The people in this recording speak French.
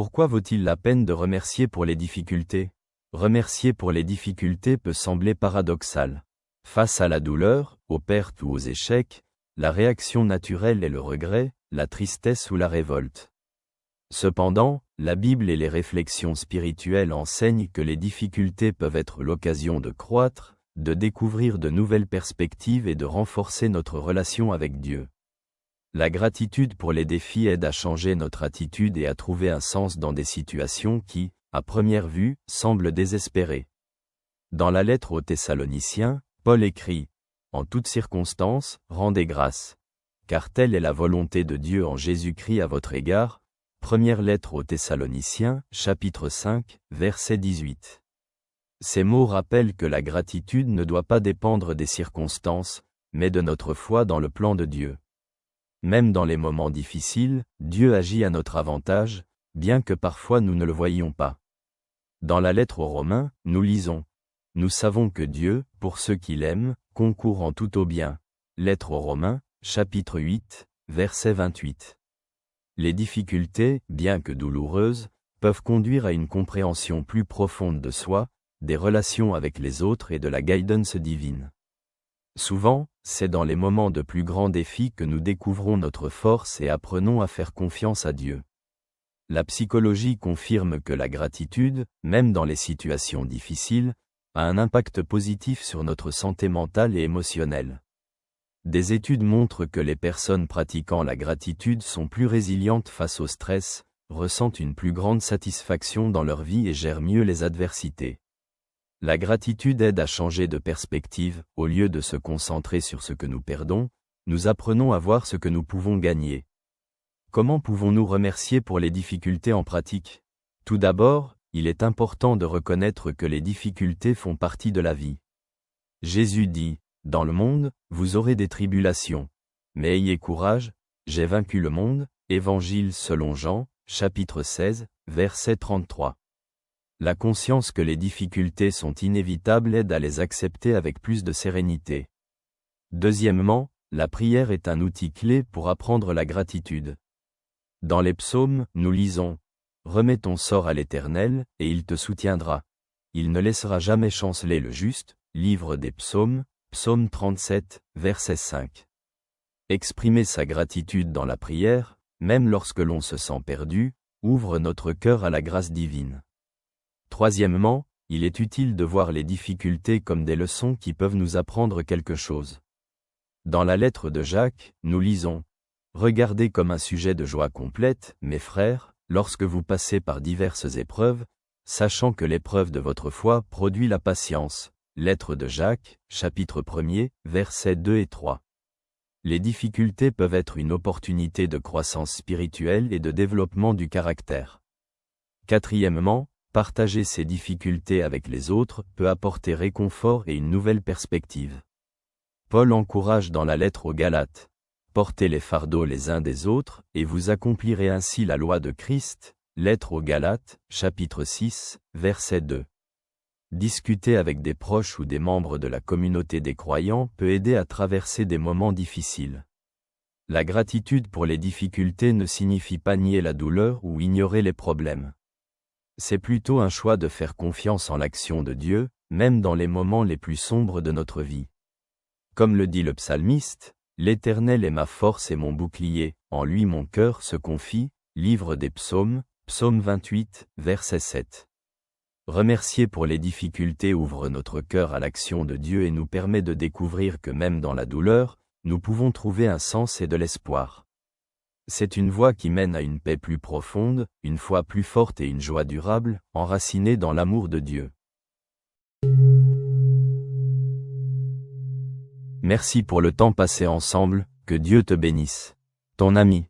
Pourquoi vaut-il la peine de remercier pour les difficultés? Remercier pour les difficultés peut sembler paradoxal. Face à la douleur, aux pertes ou aux échecs, la réaction naturelle est le regret, la tristesse ou la révolte. Cependant, la Bible et les réflexions spirituelles enseignent que les difficultés peuvent être l'occasion de croître, de découvrir de nouvelles perspectives et de renforcer notre relation avec Dieu. La gratitude pour les défis aide à changer notre attitude et à trouver un sens dans des situations qui, à première vue, semblent désespérées. Dans la lettre aux Thessaloniciens, Paul écrit « En toutes circonstances, rendez grâce, car telle est la volonté de Dieu en Jésus-Christ à votre égard. » Première lettre aux Thessaloniciens, chapitre 5, verset 18. Ces mots rappellent que la gratitude ne doit pas dépendre des circonstances, mais de notre foi dans le plan de Dieu. Même dans les moments difficiles, Dieu agit à notre avantage, bien que parfois nous ne le voyions pas. Dans la lettre aux Romains, nous lisons « Nous savons que Dieu, pour ceux qui l'aiment, concourt en tout au bien. » Lettre aux Romains, chapitre 8, verset 28. Les difficultés, bien que douloureuses, peuvent conduire à une compréhension plus profonde de soi, des relations avec les autres et de la guidance divine. Souvent, c'est dans les moments de plus grands défis que nous découvrons notre force et apprenons à faire confiance à Dieu. La psychologie confirme que la gratitude, même dans les situations difficiles, a un impact positif sur notre santé mentale et émotionnelle. Des études montrent que les personnes pratiquant la gratitude sont plus résilientes face au stress, ressentent une plus grande satisfaction dans leur vie et gèrent mieux les adversités. La gratitude aide à changer de perspective. Au lieu de se concentrer sur ce que nous perdons, nous apprenons à voir ce que nous pouvons gagner. Comment pouvons-nous remercier pour les difficultés en pratique? Tout d'abord, il est important de reconnaître que les difficultés font partie de la vie. Jésus dit « Dans le monde, vous aurez des tribulations. Mais ayez courage, j'ai vaincu le monde. » Évangile selon Jean, chapitre 16, verset 33. La conscience que les difficultés sont inévitables aide à les accepter avec plus de sérénité. Deuxièmement, la prière est un outil clé pour apprendre la gratitude. Dans les psaumes, nous lisons « Remets ton sort à l'Éternel, et il te soutiendra. Il ne laissera jamais chanceler le juste. » Livre des psaumes, psaume 37, verset 5. Exprimer sa gratitude dans la prière, même lorsque l'on se sent perdu, ouvre notre cœur à la grâce divine. Troisièmement, il est utile de voir les difficultés comme des leçons qui peuvent nous apprendre quelque chose. Dans la lettre de Jacques, nous lisons « Regardez comme un sujet de joie complète, mes frères, lorsque vous passez par diverses épreuves, sachant que l'épreuve de votre foi produit la patience. » Lettre de Jacques, chapitre 1er, versets 2 et 3. Les difficultés peuvent être une opportunité de croissance spirituelle et de développement du caractère. Quatrièmement, partager ces difficultés avec les autres peut apporter réconfort et une nouvelle perspective. Paul encourage dans la lettre aux Galates « Portez les fardeaux les uns des autres, et vous accomplirez ainsi la loi de Christ. » Lettre aux Galates, chapitre 6, verset 2. Discuter avec des proches ou des membres de la communauté des croyants peut aider à traverser des moments difficiles. La gratitude pour les difficultés ne signifie pas nier la douleur ou ignorer les problèmes. C'est plutôt un choix de faire confiance en l'action de Dieu, même dans les moments les plus sombres de notre vie. Comme le dit le psalmiste, « L'Éternel est ma force et mon bouclier, en lui mon cœur se confie. » Livre des psaumes, psaume 28, verset 7. Remercier pour les difficultés ouvre notre cœur à l'action de Dieu et nous permet de découvrir que même dans la douleur, nous pouvons trouver un sens et de l'espoir. C'est une voie qui mène à une paix plus profonde, une foi plus forte et une joie durable, enracinée dans l'amour de Dieu. Merci pour le temps passé ensemble, que Dieu te bénisse. Ton ami.